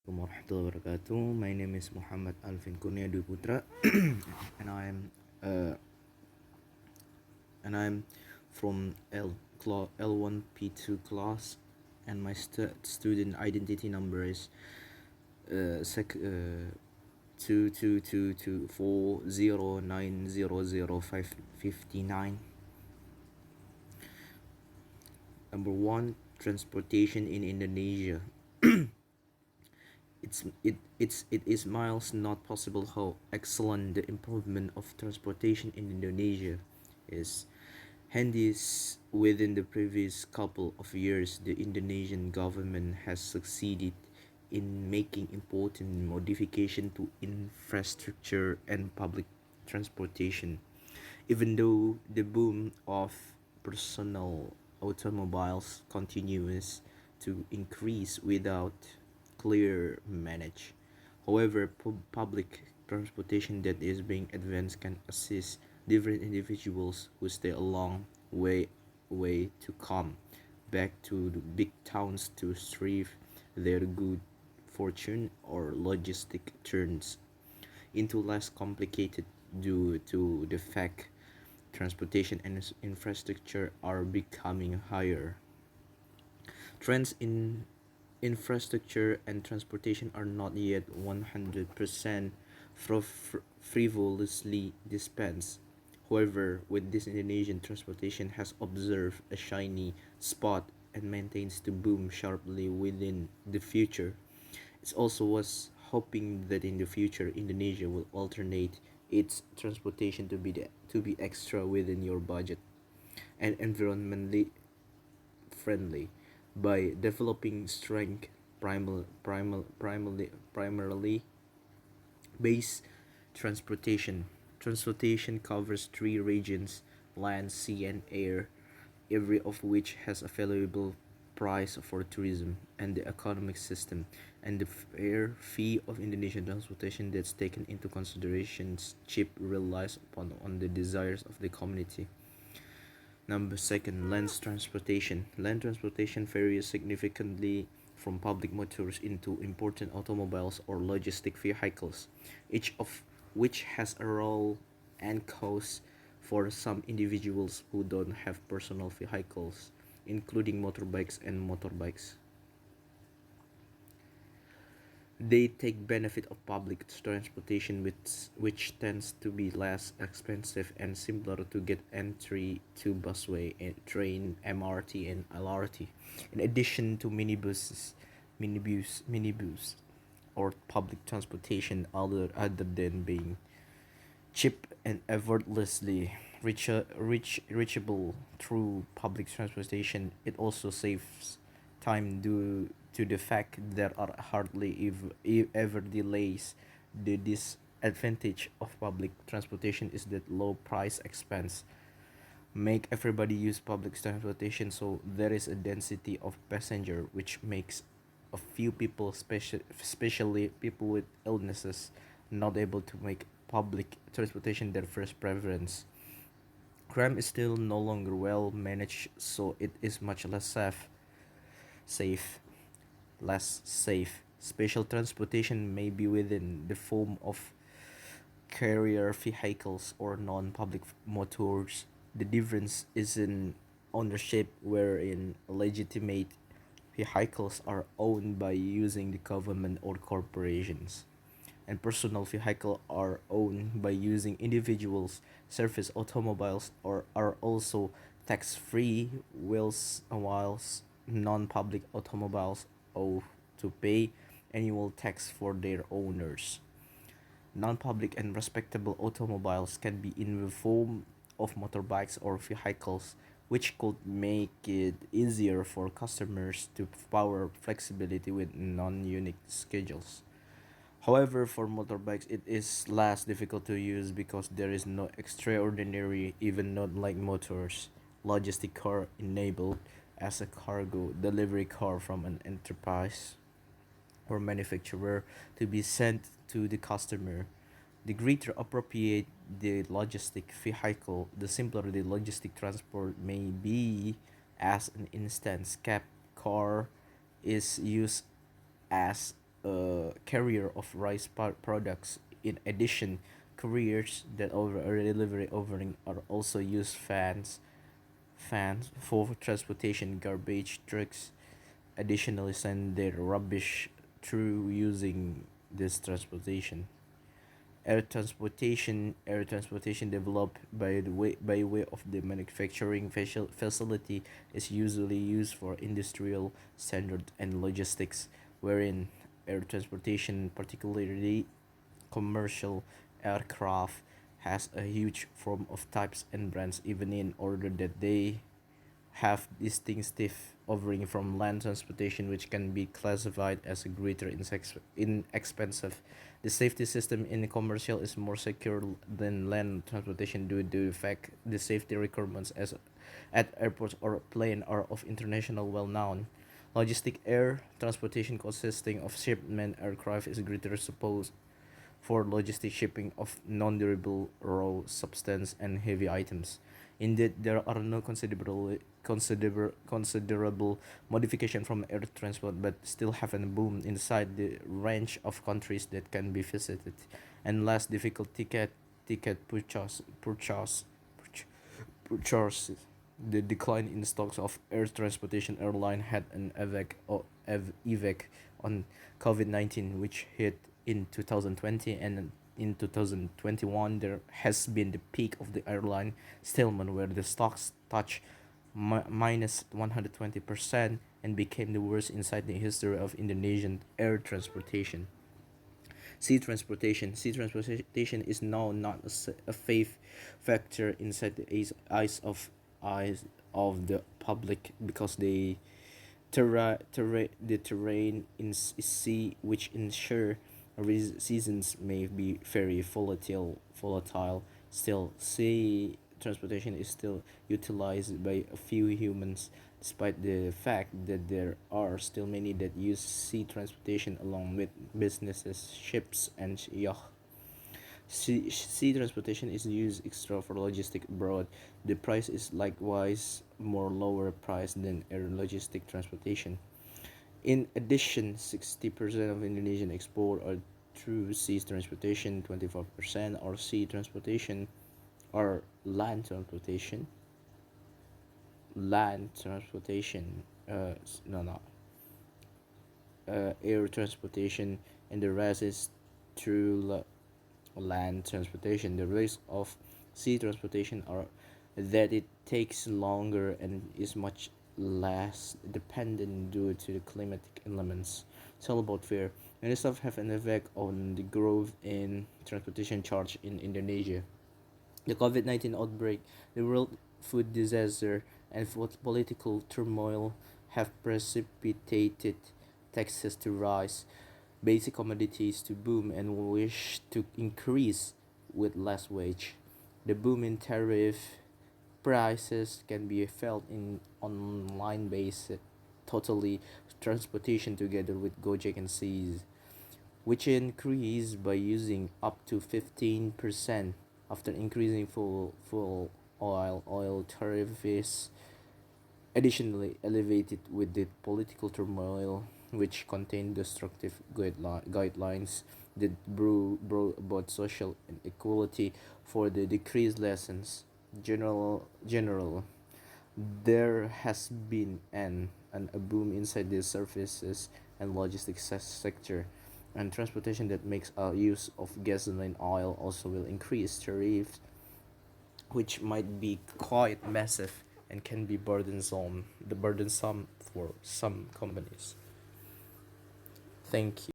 Warahmatullahi wabarakatuh. My name is Muhammad Alvyn Kurniadwi putra, and I'm from L1 P2 class, and my student identity number is 222240900559. Number one, transportation in Indonesia. It is miles not possible how excellent the improvement of transportation in Indonesia is. Handies within the previous couple of years, the Indonesian government has succeeded in making important modification to infrastructure and public transportation. Even though the boom of personal automobiles continues to increase without clear manage. However, public transportation that is being advanced can assist different individuals who stay a long way to come back to the big towns to strive their good fortune or logistic turns into less complicated due to the fact transportation and infrastructure are becoming higher. Trends in infrastructure and transportation are not yet 100% frivolously dispensed. However, with this Indonesian transportation has observed a shiny spot and maintains to boom sharply within the future. It also was hoping that in the future Indonesia will alternate its transportation to be extra within your budget and environmentally friendly by developing strength primarily base transportation. Transportation covers three regions: land, sea, and air, every of which has a valuable price for tourism and the economic system, and the fair fee of Indonesian transportation that's taken into consideration cheap relies upon on the desires of the community. Number second, land transportation. Land transportation varies significantly from public motors into important automobiles or logistic vehicles, each of which has a role and cost for some individuals who don't have personal vehicles, including motorbikes and motorbikes. They take benefit of public transportation which tends to be less expensive and simpler to get entry to busway and train, MRT and LRT. In addition to minibus or public transportation other than being cheap and effortlessly reachable through public transportation, it also saves time due to the fact there are hardly ever delays. The disadvantage of public transportation is that low price expense make everybody use public transportation, so there is a density of passenger which makes a few people, especially people with illnesses, not able to make public transportation their first preference. Crime is still no longer well managed, so it is much safe less safe. Special transportation may be within the form of carrier vehicles or non-public motors. The difference is in ownership, wherein legitimate vehicles are owned by using the government or corporations, and personal vehicles are owned by using individuals. Service automobiles are also tax-free, whilst non-public automobiles owe to pay annual tax for their owners. Non-public and respectable automobiles can be in the form of motorbikes or vehicles, which could make it easier for customers to power flexibility with non-unique schedules. However, for motorbikes, it is less difficult to use because there is no extraordinary, even not like motors, logistic car enabled as a cargo delivery car from an enterprise or manufacturer to be sent to the customer. The greater appropriate the logistic vehicle, the simpler the logistic transport may be. As an instance, cab car is used as a carrier of rice products. In addition, couriers that over a delivery offering are also use fans for transportation. Garbage trucks additionally send their rubbish through using this transportation. Air transportation developed by way of the manufacturing facility is usually used for industrial standard and logistics, wherein air transportation, particularly commercial aircraft, has a huge form of types and brands, even in order that they have distinctive offering from land transportation, which can be classified as a greater inexpensive. The safety system in commercial is more secure than land transportation due to the fact the safety requirements as at airports or plane are of international well known. Logistic air transportation consisting of shipment aircraft is greater suppose for logistic shipping of non-durable raw substance and heavy items. Indeed, there are no considerable modification from air transport, but still have a boom inside the range of countries that can be visited, and less difficult ticket purchase. The decline in stocks of air transportation airline had an evac on COVID-19, which hit in 2020, and in 2021 there has been the peak of the airline Stillman, where the stocks touched minus 120% and became the worst inside the history of Indonesian air transportation. Sea transportation is now not a faith factor inside the eyes of the public, because the terrain in sea, which ensure seasons may be very volatile. Still, sea transportation is still utilized by a few humans, despite the fact that there are still many that use sea transportation along with businesses, ships, and yachts. Sea transportation is used extra for logistic abroad. The price is likewise more lower price than air logistic transportation. In addition, 60% of Indonesian export are through sea transportation, 24% are sea transportation or land transportation, no, no, air transportation, and the rest is through land transportation. The risks of sea transportation are that it takes longer and is much less dependent due to the climatic elements. It's all about fear. And this stuff have an effect on the growth in transportation charge in Indonesia. The COVID-19 outbreak, the world food disaster, and political turmoil have precipitated taxes to rise, basic commodities to boom, and wish to increase with less wage. The boom in tariff prices can be felt in online based totally transportation together with Gojek and Seas, which increased by using up to 15% after increasing full oil tariff is additionally elevated with the political turmoil, which contained destructive guidelines that brought about social inequality for the decreased lessons. General, there has been a boom inside the services and logistics sector, and transportation that makes use of gasoline oil also will increase tariffs, which might be quite massive and can be burdensome for some companies. Thank you.